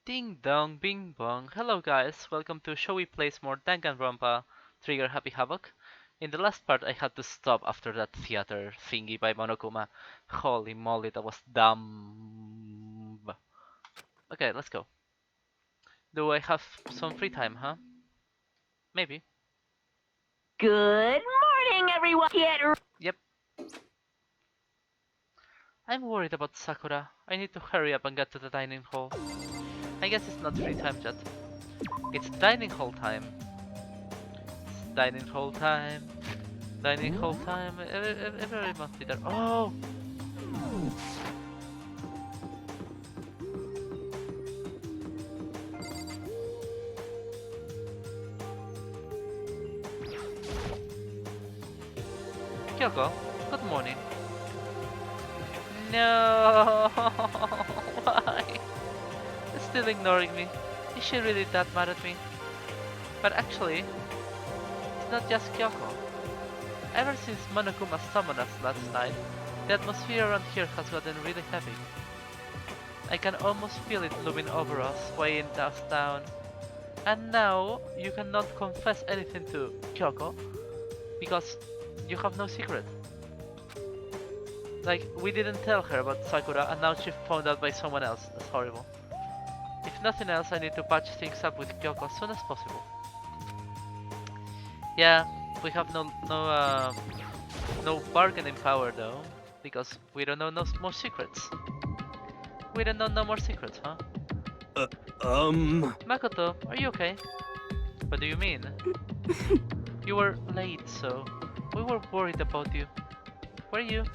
Ding dong, bing bong. Hello guys, welcome to Showy Plays More Danganronpa Trigger Happy Havoc. In the last part I had to stop after that theater thingy by Monokuma. Holy moly, that was dumb. Okay, let's go. Do I have some free time, huh? Maybe. Good morning, everyone. Yep. I'm worried about Sakura. I need to hurry up and get to the dining hall. I guess it's not free time yet. It's dining hall time. Dining hall time. Dining hall time. Everybody must be there. Oh! Kyoko, good morning. No! Why? Still ignoring me. Is she really that mad at me? But actually, it's not just Kyoko. Ever since Monokuma summoned us last night, the atmosphere around here has gotten really heavy. I can almost feel it looming over us, weighing us down. And now, you cannot confess anything to Kyoko, because you have no secret. Like, we didn't tell her about Sakura and now she found out by someone else. That's horrible. If nothing else, I need to patch things up with Kyoko as soon as possible. Yeah, we have no bargaining power though, because we don't know no more secrets. We don't know no more secrets, huh? Makoto, are you okay? What do you mean? You were late, so we were worried about you. Were you?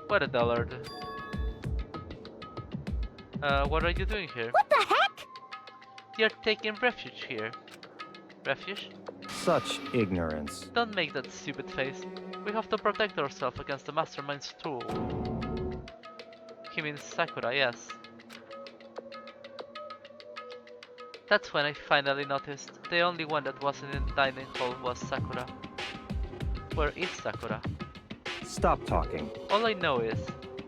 What a dullard. What are you doing here? What the heck? You're taking refuge here. Refuge? Such ignorance. Don't make that stupid face. We have to protect ourselves against the Mastermind's tool. He means Sakura, yes. That's when I finally noticed. The only one that wasn't in the dining hall was Sakura. Where is Sakura? Stop talking. All I know is,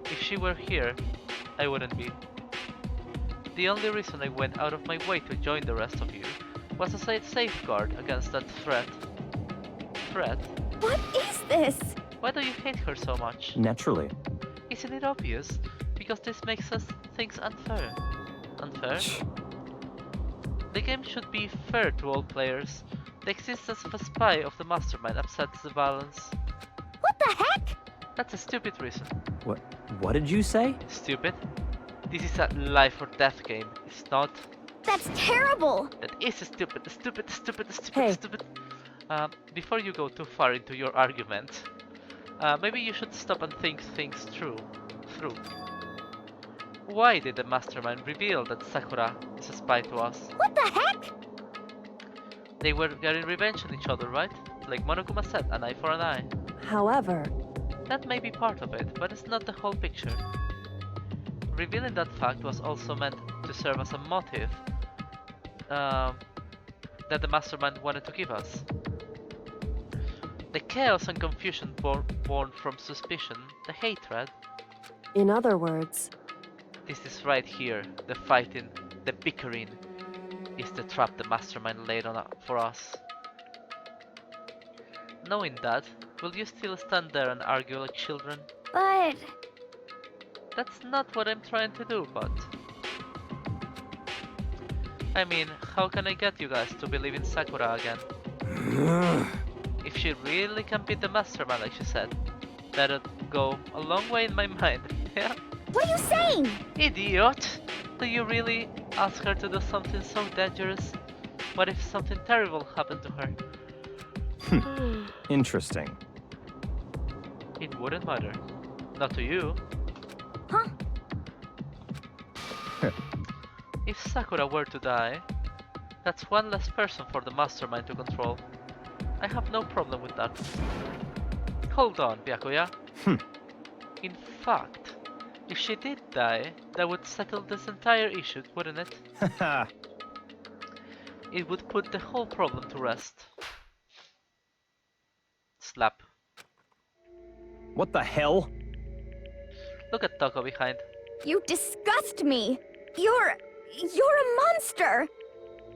if she were here, I wouldn't be. The only reason I went out of my way to join the rest of you was as a safeguard against that threat. Threat? What is this? Why do you hate her so much? Naturally. Isn't it obvious? Because this makes us things unfair. Unfair? The game should be fair to all players. The existence of a spy of the mastermind upsets the balance. What the heck? That's a stupid reason. What did you say? Stupid? This is a life or death game. It's not. That's terrible. That is stupid. Hey. Stupid. Before you go too far into your argument, maybe you should stop and think things through. Why did the mastermind reveal that Sakura is a spy to us? What the heck? They were getting revenge on each other, right? Like Monokuma said, an eye for an eye. However, That may be part of it, but it's not the whole picture. Revealing that fact was also meant to serve as a motive that the mastermind wanted to give us. The chaos and confusion born from suspicion, the hatred. in other words, This is right here, the fighting, the bickering, is the trap the mastermind laid on for us. Knowing that, will you still stand there and argue like children? but That's not what I'm trying to do, but... I mean, how can I get you guys to believe in Sakura again? If she really can beat the mastermind like she said, that'd go a long way in my mind, yeah? what are you saying? Idiot! Do you really ask her to do something so dangerous? What if something terrible happened to her? Interesting. It wouldn't matter. Not to you. Huh? If Sakura were to die, that's one less person for the mastermind to control. I have no problem with that. Hold on, Byakuya. In fact, if she did die, that would settle this entire issue, wouldn't it? It would put the whole problem to rest. Slap. What the hell? Look at Toko behind. You disgust me. You're a monster!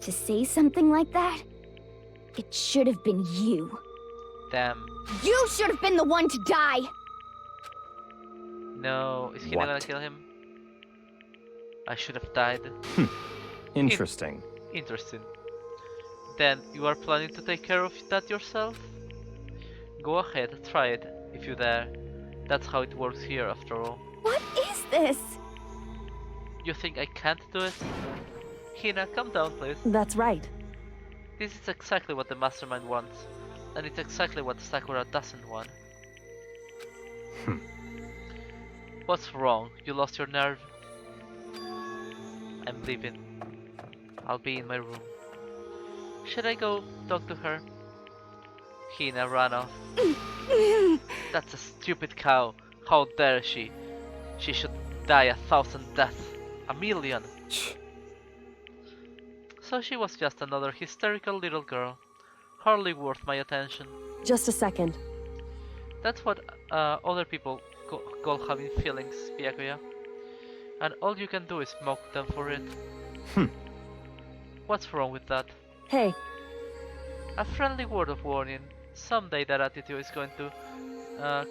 To say something like that, it should have been you. Damn. You should have been the one to die! No, is he not gonna What? kill him? I should have died. Interesting. Interesting. Then you are planning to take care of that yourself? Go ahead, try it, if you dare. That's how it works here, after all. What is this? You think I can't do it? Hina, calm down, please. That's right. This is exactly what the mastermind wants. And it's exactly what Sakura doesn't want. What's wrong? You lost your nerve? I'm leaving. I'll be in my room. Should I go talk to her? Hina ran off. That's a stupid cow. How dare she? She should die 1,000 deaths. 1,000,000. So she was just another hysterical little girl. Hardly worth my attention. Just a second. That's what other people call having feelings, Byakuya. And all you can do is mock them for it. What's wrong with that? Hey, A friendly word of warning. Someday that attitude is going to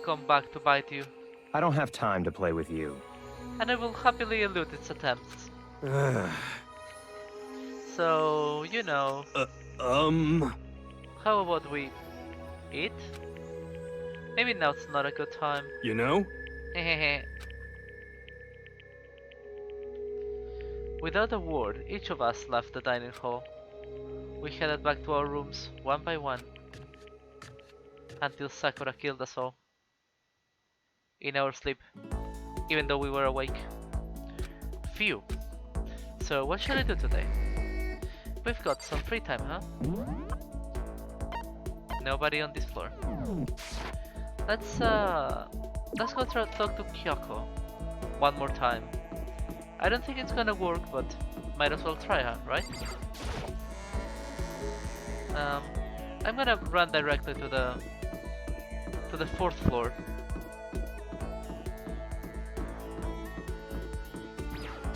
come back to bite you. I don't have time to play with you. And I will happily elude its attempts. So, you know, how about we eat? Maybe now's not a good time. You know? Hehehe. Without a word, each of us left the dining hall. We headed back to our rooms, one by one, until Sakura killed us all. In our sleep, even though we were awake. Phew. So what should I do today? We've got some free time, huh? Nobody on this floor. Let's go talk to Kyoko one more time. I don't think it's gonna work, but might as well try, huh? Right? I'm gonna run directly to the 4th floor.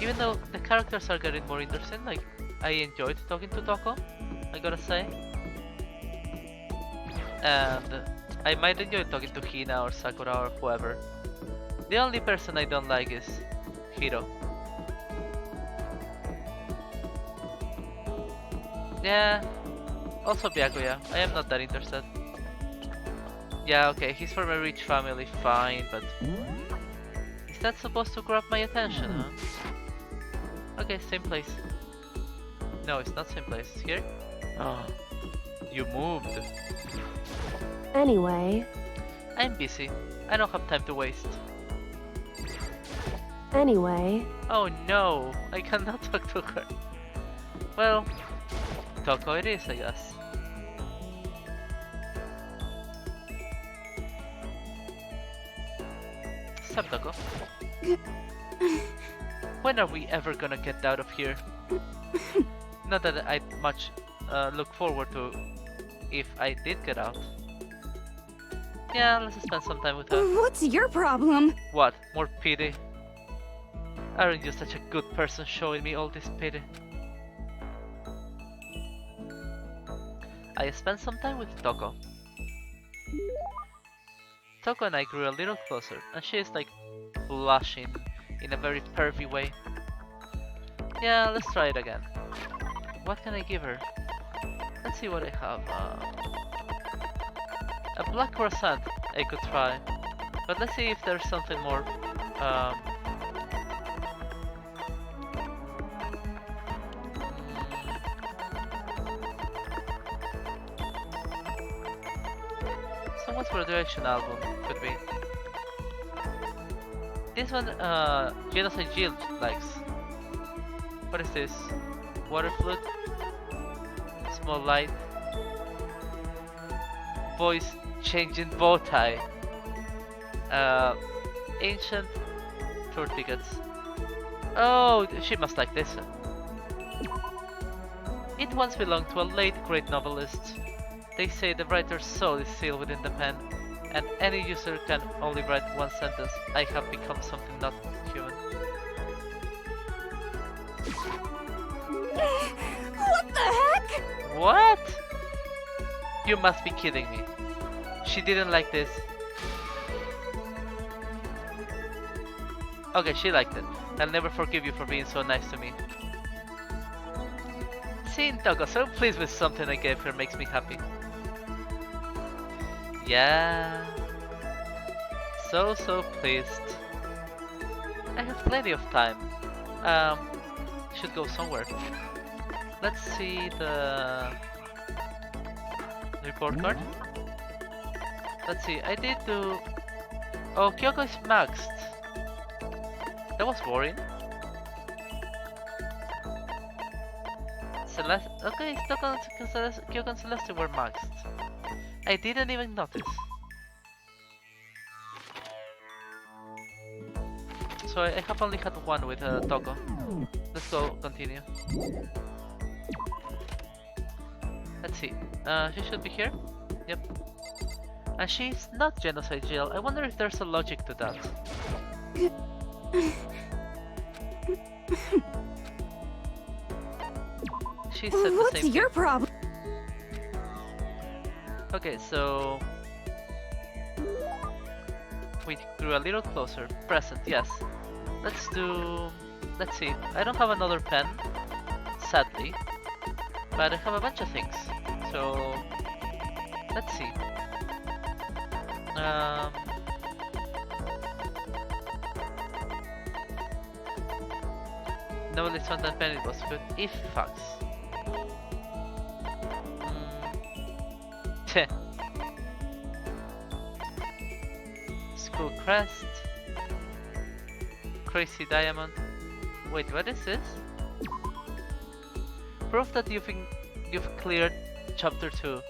Even though the characters are getting more interesting, like I enjoyed talking to Toko, I gotta say. And I might enjoy talking to Hina or Sakura or whoever. The only person I don't like is Hiro. Yeah, also Byakuya, I am not that interested. Yeah, okay, he's from a rich family, fine, but... Is that supposed to grab my attention, huh? Okay, same place. No, it's not same place. Here? Oh, you moved. anyway. I'm busy. I don't have time to waste. Anyway. Oh no, I cannot talk to her. Well, Toko it is, I guess. Sup, Toko? When are we ever gonna get out of here? Not that I'd much look forward to if I did get out. Yeah, let's spend some time with her. What's your problem? What? More pity? Aren't you such a good person showing me all this pity? I spent some time with Toko. Toko and I grew a little closer, and she is like blushing in a very pervy way. Yeah, let's try it again. What can I give her? Let's see what I have. A black croissant I could try, but let's see if there's something more. Someone's graduation album could be. This one, Genocide Jill likes. What is this? Water flute? Small light? Voice changing bow tie? Ancient tour tickets. Oh, she must like this one. It once belonged to a late great novelist. They say the writer's soul is sealed within the pen, and any user can only write one sentence. I have become something not human. What? You must be kidding me. She didn't like this. Okay, she liked it. I'll never forgive you for being so nice to me. Seeing Toko so pleased with something I gave her makes me happy. Yeah. So pleased. I have plenty of time. Should go somewhere. Let's see the report card. Let's see, I did do... Oh, Kyoko is maxed. That was worrying. Celeste... Okay, Kyoko and Celeste were maxed. I didn't even notice. So I have only had one with Toko. Let's go continue. Let's see. She should be here. Yep. And she's not Genocide Jill. I wonder if there's a logic to that. She said the What's same your thing. problem? Okay, so... We grew a little closer. Present, yes. Let's do... Let's see. I don't have another pen, sadly. But I have a bunch of things. So... Let's see. No less fun than pen, it was good. If facts. Teh. School crest. Crazy diamond. Wait, what is this? Proof that you've cleared chapter 2.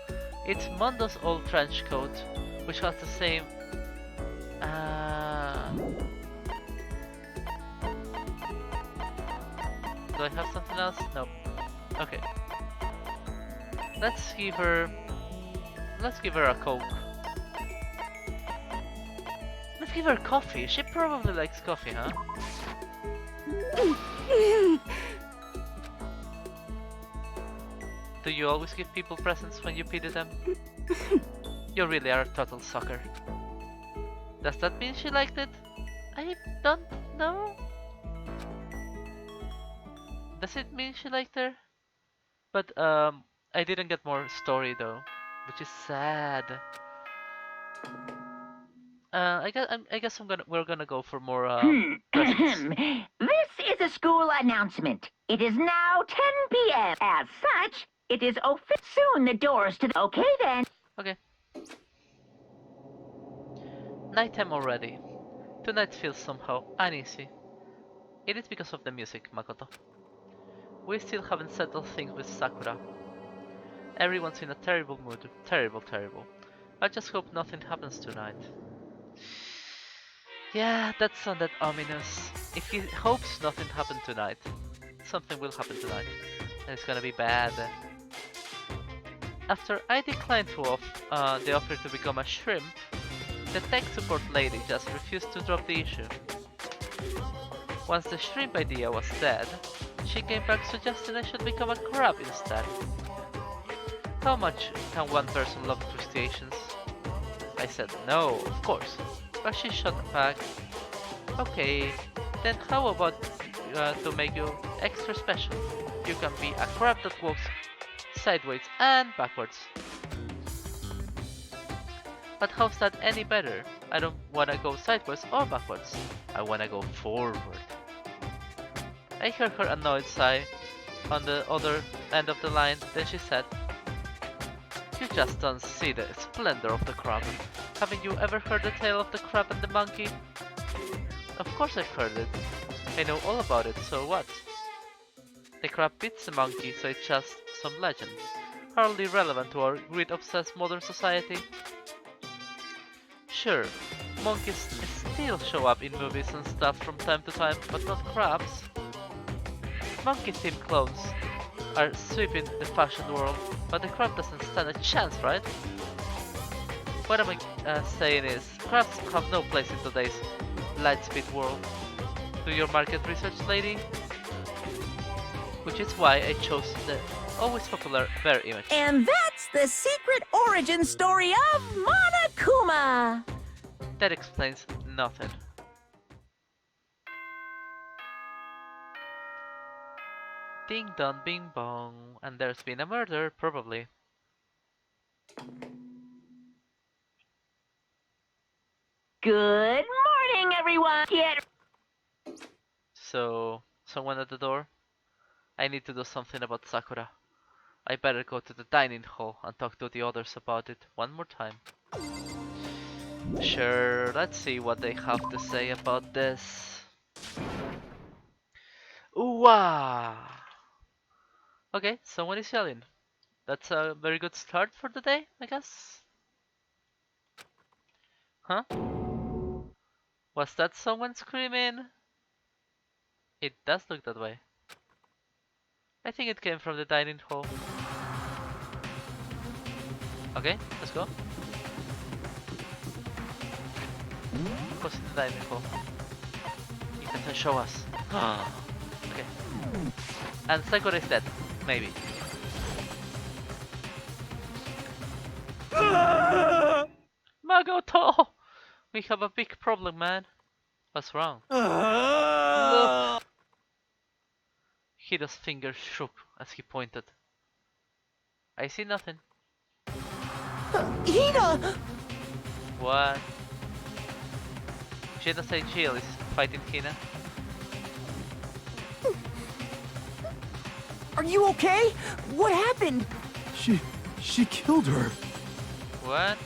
It's Mondo's old trench coat, which has the same... Do I have something else? No. Okay. Let's give her a Coke. Let's give her coffee. She probably likes coffee, huh? Do you always give people presents when you pity them? You really are a total sucker. Does that mean she liked it? I don't know. Does it mean she liked her? But I didn't get more story though, which is sad. I guess we're gonna go for more presents. This is a school announcement. It is now 10 p.m. As such, it is open soon. The doors to the... Okay then. Okay. Nighttime already. Tonight feels somehow uneasy. It is because of the music, Makoto. We still haven't settled things with Sakura. Everyone's in a terrible mood. Terrible. I just hope nothing happens tonight. Yeah, that sounded ominous. If he hopes nothing happened tonight, something will happen tonight. And it's gonna be bad. After I declined the offer to become a shrimp, the tech support lady just refused to drop the issue. Once the shrimp idea was dead, she came back suggesting I should become a crab instead. How much can one person love crustaceans? I said no, of course, but she shot back. Okay, then how about to make you extra special? You can be a crab that walks sideways and backwards. But how's that any better? I don't wanna go sideways or backwards. I wanna go forward. I heard her annoyed sigh on the other end of the line, then she said, "You just don't see the splendor of the crab. Haven't you ever heard the tale of the crab and the monkey?" Of course I've heard it. I know all about it, so what? The crab beats the monkey, so it's just some legend. Hardly relevant to our greed-obsessed modern society. Sure, monkeys still show up in movies and stuff from time to time, but not crabs. Monkey-themed clothes are sweeping the fashion world, but the crab doesn't stand a chance, right? What I'm saying is, crabs have no place in today's lightspeed world. Do your market research, lady? Which is why I chose Always popular bear image. And that's the secret origin story of Monokuma! That explains nothing. Ding dong bing bong. And there's been a murder, probably. Good morning, everyone. Get So, someone at the door? I need to do something about Sakura. I better go to the dining hall and talk to the others about it one more time. Sure, let's see what they have to say about this. Ooh-wah! Okay, someone is yelling. That's a very good start for the day, I guess. Huh? Was that someone screaming? It does look that way. I think it came from the dining hall. Okay, let's go. What's in the dining hall? You can show us. Okay. And Sakura is dead. Maybe. Magoto! We have a big problem, man. What's wrong? Look! Hiro's fingers shook as he pointed. I see nothing. Hina! What? Genocide Jill is fighting Hina. Are you okay? What happened? She killed her. What?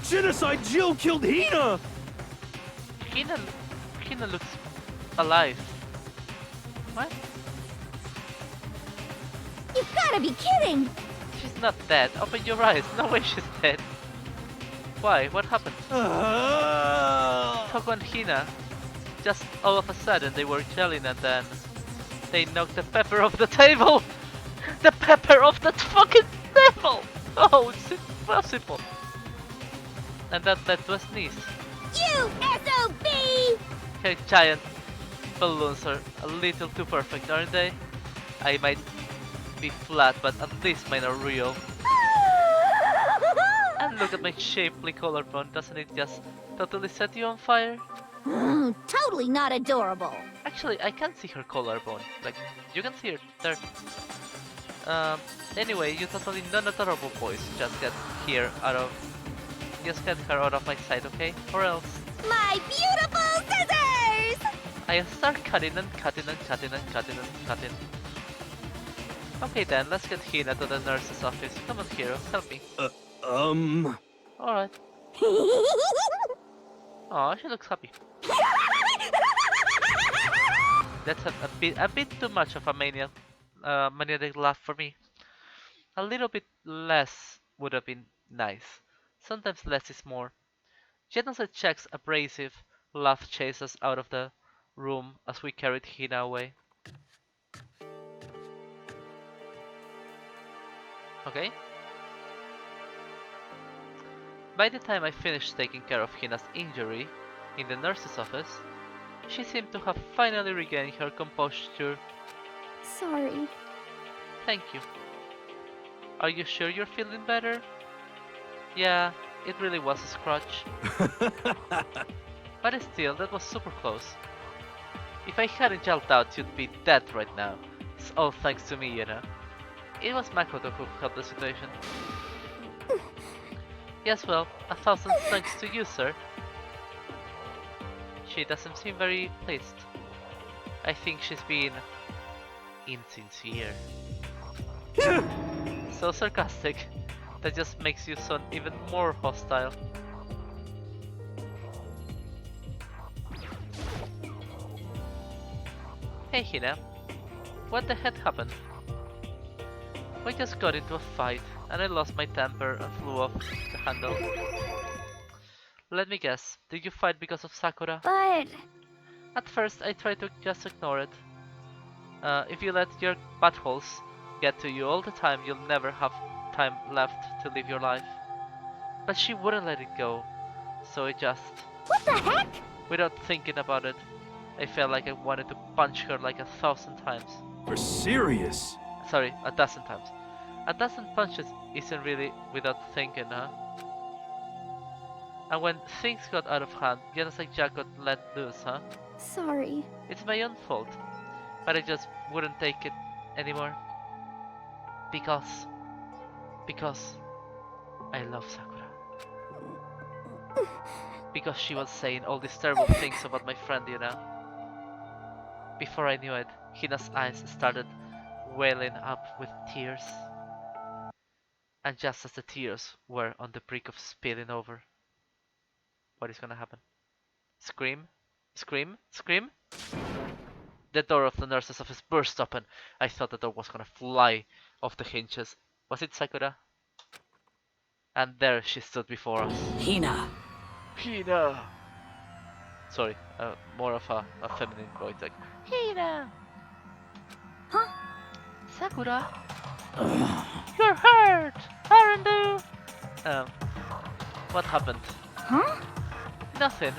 Genocide Jill killed Hina! Hina looks alive. What? You've gotta be kidding! She's not dead. Open your eyes. No way she's dead. Why? What happened? Toko and Hina, just all of a sudden they were yelling and then they knocked the pepper off the table! The pepper off that fucking table! Oh, it's impossible! And that led to a sneeze. You SOB! Her giant balloons are a little too perfect, aren't they? I might be flat, but at least mine are real. And look at my shapely collarbone, doesn't it just totally set you on fire? Totally not adorable. Actually, I can see her collarbone. Like, you can see her there. Anyway, you totally non-adorable boys. Just get her out of my sight, okay? Or else My beautiful scissors! I start cutting and cutting and cutting and cutting and cutting. Okay then, let's get Hina to the nurse's office. Come on, Hiro, help me. Alright. Oh, she looks happy. That's a bit too much of a maniac laugh for me. A little bit less would have been nice. Sometimes less is more. Genocide checks abrasive laugh chased us out of the room as we carried Hina away. Okay. By the time I finished taking care of Hina's injury in the nurse's office, she seemed to have finally regained her composure. Sorry. Thank you. Are you sure you're feeling better? Yeah, it really was a scratch. But still, that was super close. If I hadn't yelled out, you'd be dead right now. It's all thanks to me, you know. It was Makoto who helped the situation. Yes, well, 1,000 thanks to you, sir. She doesn't seem very pleased. I think she's being insincere. So sarcastic. That just makes you sound even more hostile. Hey Hina, what the heck happened? We just got into a fight and I lost my temper and flew off the handle. Let me guess, did you fight because of Sakura? But... At first I tried to just ignore it. If you let your buttholes get to you all the time, you'll never have time left to live your life. But she wouldn't let it go, so I just... What the heck? Without thinking about it, I felt like I wanted to punch her like 1,000 times. We're serious. Sorry, a dozen times. A dozen punches isn't really without thinking, huh? And when things got out of hand, Genocide Jack got let loose, huh? Sorry. It's my own fault. But I just wouldn't take it anymore. Because I love Sakura. Because she was saying all these terrible things about my friend, you know? Before I knew it, Hina's eyes started welling up with tears. And just as the tears were on the brink of spilling over, what is gonna happen? Scream? Scream? Scream? The door of the nurse's office burst open. I thought the door was gonna fly off the hinges. Was it Sakura? And there she stood before us. Hina. Hina! Sorry, more of a feminine voice, like Hina! Huh? Sakura? You're hurt, aren't you? What happened? Huh? Nothing.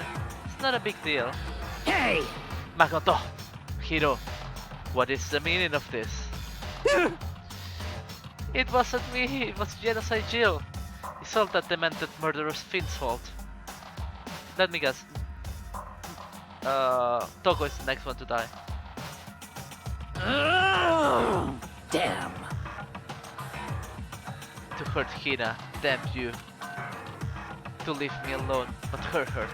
It's not a big deal. Hey! Makoto! Hiro, what is the meaning of this? It wasn't me, it was Genocide Jill. It's all that demented murderous Finn's fault. Let me guess. Togo is the next one to die. Damn. To hurt Hina, damn you. To leave me alone, but hurt her.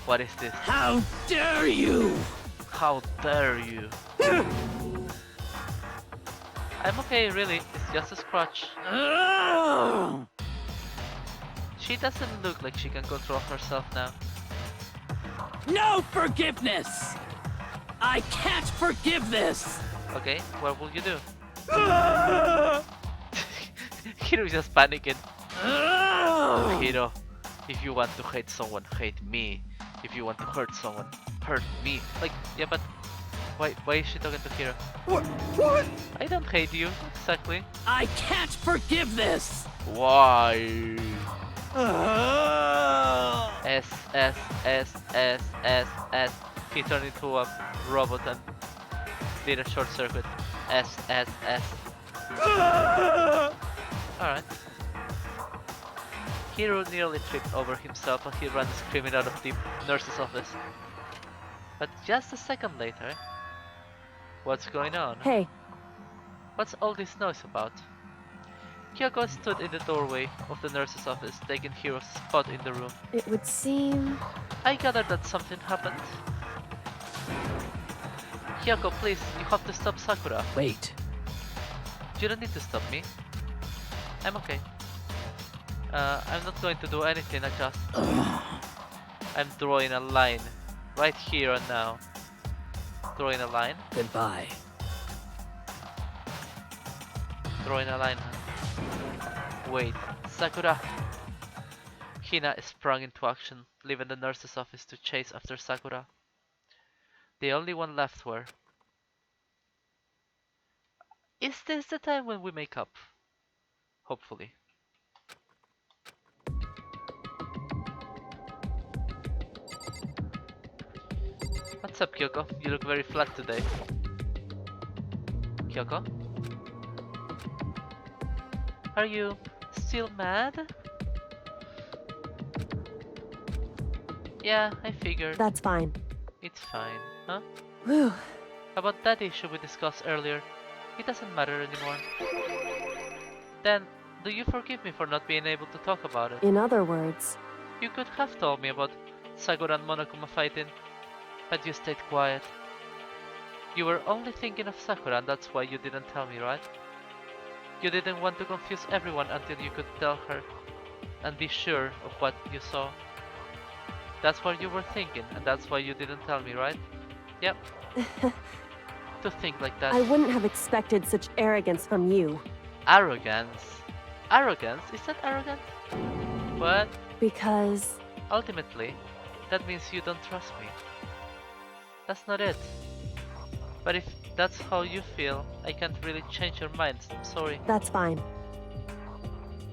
What is this? How dare you! How dare you? I'm okay, really. It's just a scratch. She doesn't look like she can control herself now. No forgiveness! I can't forgive this! Okay, what will you do? Hiro's just panicking. Hiro, if you want to hate someone, hate me. If you want to hurt someone, hurt me. Like, yeah, but why is she talking to Hiro? What? I don't hate you, exactly. I can't forgive this! Why? S S S S S S. He turned into a robot and did a short circuit. S S S. Alright. Hiro nearly tripped over himself and he ran screaming out of the nurse's office. But just a second later, what's going on? Hey, What's all this noise about? Kyoko stood in the doorway of the nurse's office, taking Hiro's spot in the room. it would seem... I gathered that something happened. Kyoko, please, you have to stop Sakura. Wait. You don't need to stop me. I'm okay. I'm not going to do anything, I just... I'm drawing a line. Right here and now. Drawing a line. Goodbye. Drawing a line. Wait, Sakura! Hina sprang into action, leaving the nurse's office to chase after Sakura. The only one left were... Is this the time when we make up? Hopefully. What's up, Kyoko? You look very flat today. Kyoko? Are you still mad? Yeah, I figured. That's fine. It's fine, huh? Whew. About that issue we discussed earlier, it doesn't matter anymore. Then, do you forgive me for not being able to talk about it? In other words, You could have told me about Sakura and Monokuma fighting, but you stayed quiet. You were only thinking of Sakura and that's why you didn't tell me, right? You didn't want to confuse everyone until you could tell her and be sure of what you saw. That's what you were thinking and that's why you didn't tell me, right? Yep. To think like that. I wouldn't have expected such arrogance from you. Arrogance? Arrogance? Is that arrogant? What? Because... Ultimately, that means you don't trust me. That's not it. But if that's how you feel, I can't really change your mind. I'm sorry. that's fine.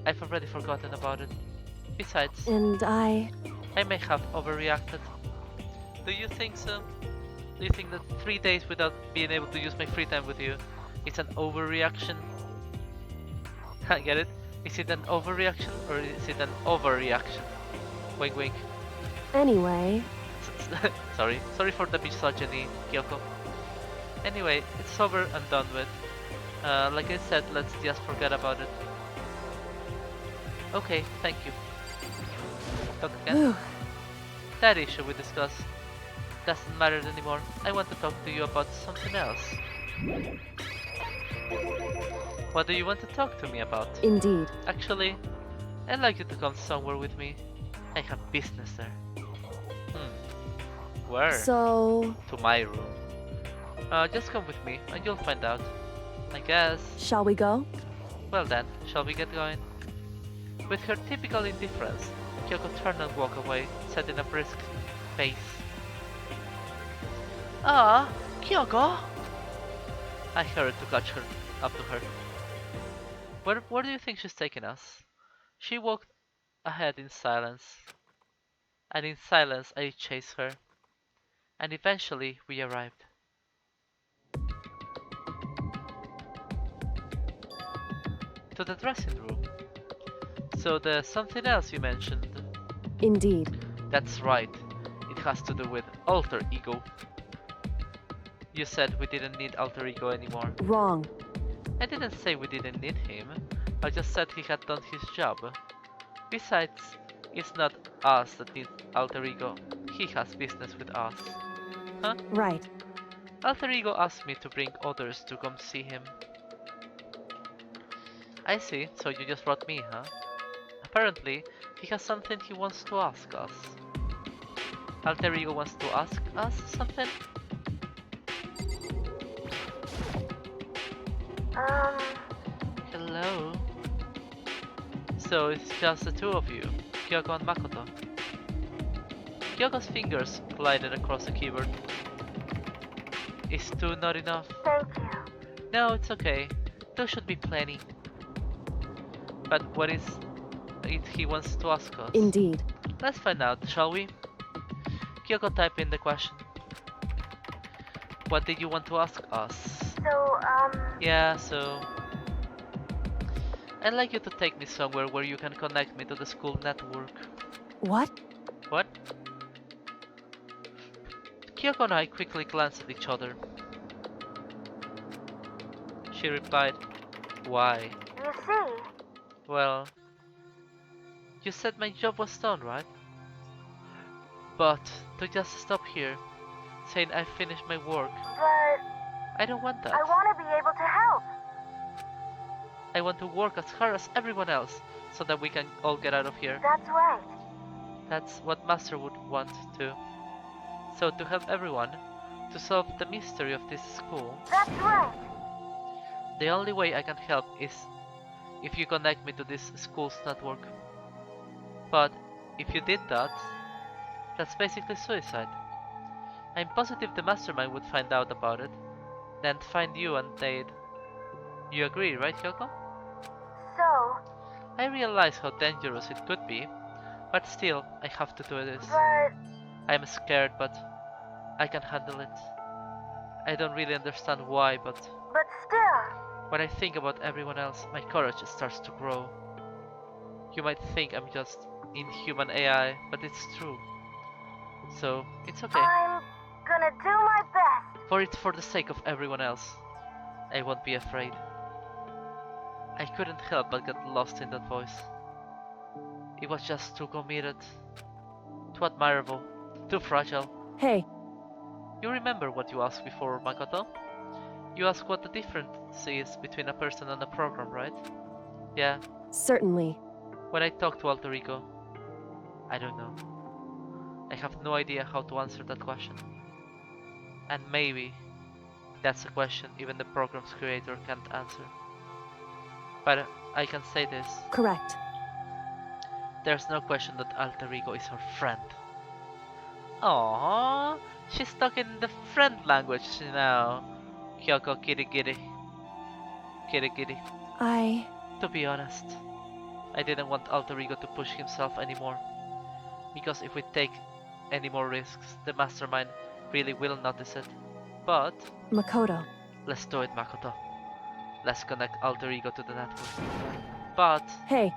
I've already forgotten about it. Besides, And I may have overreacted. Do you think so? Do you think that 3 days without being able to use my free time with you It's an overreaction. Get it? Is it an overreaction or is it an overreaction? Wink wink. Anyway, Sorry for the misogyny, Kyoko. Anyway, it's over and done with. Like I said, let's just forget about it. Okay, thank you. Talk again? whew, That issue we discussed doesn't matter anymore. I want to talk to you about something else. What do you want to talk to me about? indeed. Actually, I'd like you to come somewhere with me. I have business there. Where? So, To my room. Just come with me and you'll find out. I guess. shall we go? Well then, shall we get going? With her typical indifference, Kyoko turned and walked away, setting a brisk pace. Ah, Kyoko! I hurried to catch her up to her. Where do you think she's taking us? She walked ahead in silence. And in silence I chased her. And eventually we arrived. To the dressing room. So there's something else you mentioned. Indeed. That's right. It has to do with alter ego. You said we didn't need alter ego anymore. Wrong. I didn't say we didn't need him. I just said he had done his job. Besides, it's not us that need alter ego. He has business with us. Huh? Right. Alter ego asked me to bring others to come see him. I see, so you just brought me, huh? Apparently, he has something he wants to ask us. Alter ego wants to ask us something? Hello? So it's just the two of you, Kyoko and Makoto. Kyoko's fingers glided across the keyboard. Is two not enough? Thank you. No, it's okay. Two should be plenty. But what is it he wants to ask us? Indeed. Let's find out, shall we? Kyoko typed in the question. What did you want to ask us? So, Yeah, so... I'd like you to take me somewhere where you can connect me to the school network. What? What? Kyoko and I quickly glanced at each other. She replied, why? you see, Well... You said my job was done, right? But to just stop here, saying I finished my work, but I don't want that. want to be able to help. I want to work as hard as everyone else, so that we can all get out of here. That's right. That's what Master would want too. So to help everyone, to solve the mystery of this school, That's right. the only way I can help is if you connect me to this school's network. But if you did that, that's basically suicide. I'm positive the mastermind would find out about it, then find you and they'd... You agree, right, Kyoko? So, I realize how dangerous it could be, but still, I have to do this. but I'm scared, but I can handle it. I don't really understand why, but still. when I think about everyone else, my courage starts to grow. You might think I'm just inhuman AI, but it's true. So, it's okay. I'm gonna do my best. For the sake of everyone else, I won't be afraid. I couldn't help but get lost in that voice. It was just too committed, too admirable, too fragile. Hey, You remember what you asked before, Makoto? You asked what the difference is between a person and a program, right? Yeah, certainly. when I talk to Alter Ego, I don't know. I have no idea how to answer that question. And maybe that's a question even the program's creator can't answer. But I can say this, Correct. there's no question that Alter Ego is her friend. Aww, she's talking the friend language now. Kyoko kitty kitty. Kitty kitty. I... To be honest, I didn't want Alter Ego to push himself anymore. Because if we take any more risks, the mastermind really will notice it. But Makoto. let's do it, Makoto. Let's connect alter ego to the network. But Hey,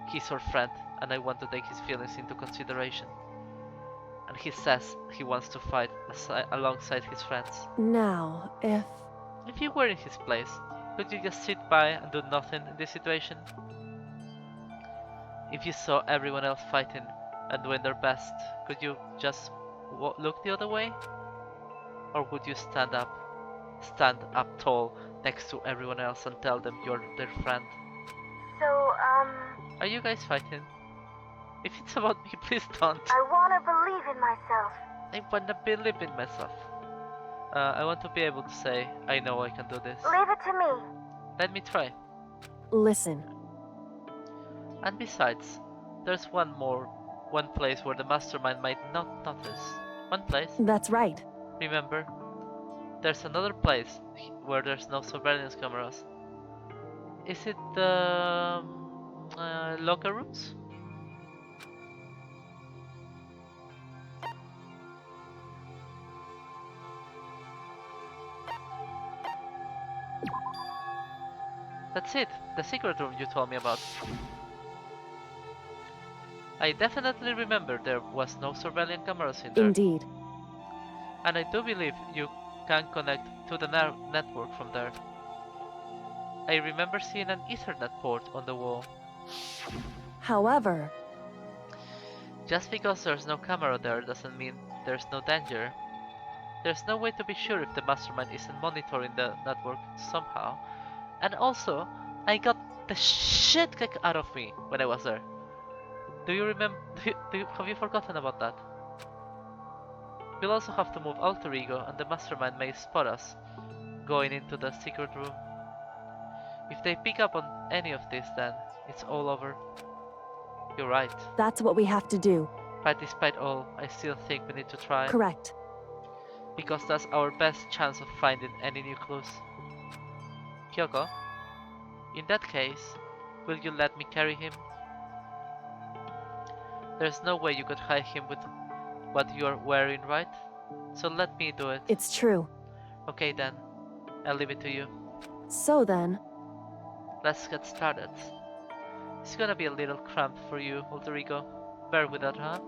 he's our friend, and I want to take his feelings into consideration. And he says he wants to fight alongside his friends. now, If you were in his place, could you just sit by and do nothing in this situation? If you saw everyone else fighting and doing their best, could you just look the other way? Or would you stand up tall next to everyone else and tell them you're their friend? So, Are you guys fighting? If it's about me, please don't. I wanna believe in myself. I wanna believe in myself. I want to be able to say, I know I can do this. Leave it to me. Let me try. listen. And besides, there's one place where the mastermind might not notice. One place. That's right. Remember, there's another place where there's no surveillance cameras. Is it the locker rooms? That's it, the secret room you told me about. I definitely remember there was no surveillance cameras in there. Indeed. And I do believe you can connect to the network from there. I remember seeing an Ethernet port on the wall. However, Just because there's no camera there doesn't mean there's no danger. There's no way to be sure if the mastermind isn't monitoring the network somehow. And also, I got the shit kicked out of me when I was there. Do you remember? Have you forgotten about that? We'll also have to move alter ego, and the mastermind may spot us going into the secret room. If they pick up on any of this, then it's all over. You're right. that's what we have to do. But despite all, I still think we need to try. Correct. Because that's our best chance of finding any new clues. Kyoko, in that case, will you let me carry him? There's no way you could hide him with what you're wearing, right? So let me do it. It's true. Okay then, I'll leave it to you. So then, Let's get started. It's gonna be a little cramped for you, alter ego. Bear with that, huh?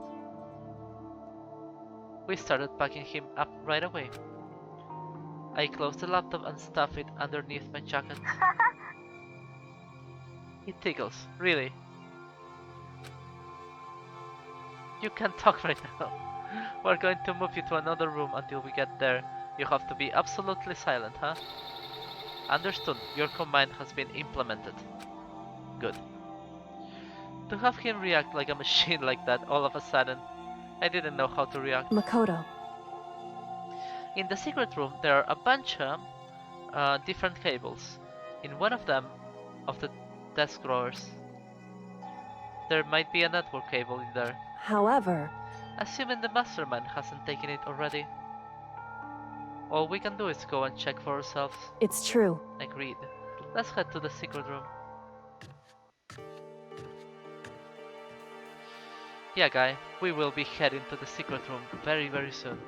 We started packing him up right away. I closed the laptop and stuffed it underneath my jacket. It tickles, really. You can't talk right now. We're going to move you to another room until we get there. You have to be absolutely silent, huh? Understood, your command has been implemented. Good. To have him react like a machine like that all of a sudden, I didn't know how to react. Makoto. In the secret room, there are a bunch of different cables. In one of them, of the desk drawers, there might be a network cable in there. However, Assuming the mastermind hasn't taken it already. All we can do is go and check for ourselves. it's true. Agreed. Let's head to the secret room. Yeah, guy, we will be heading to the secret room very, very soon.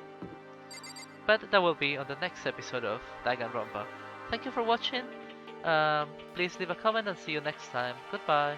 But that will be on the next episode of Danganronpa. Thank you for watching. Please leave a comment and see you next time. Goodbye.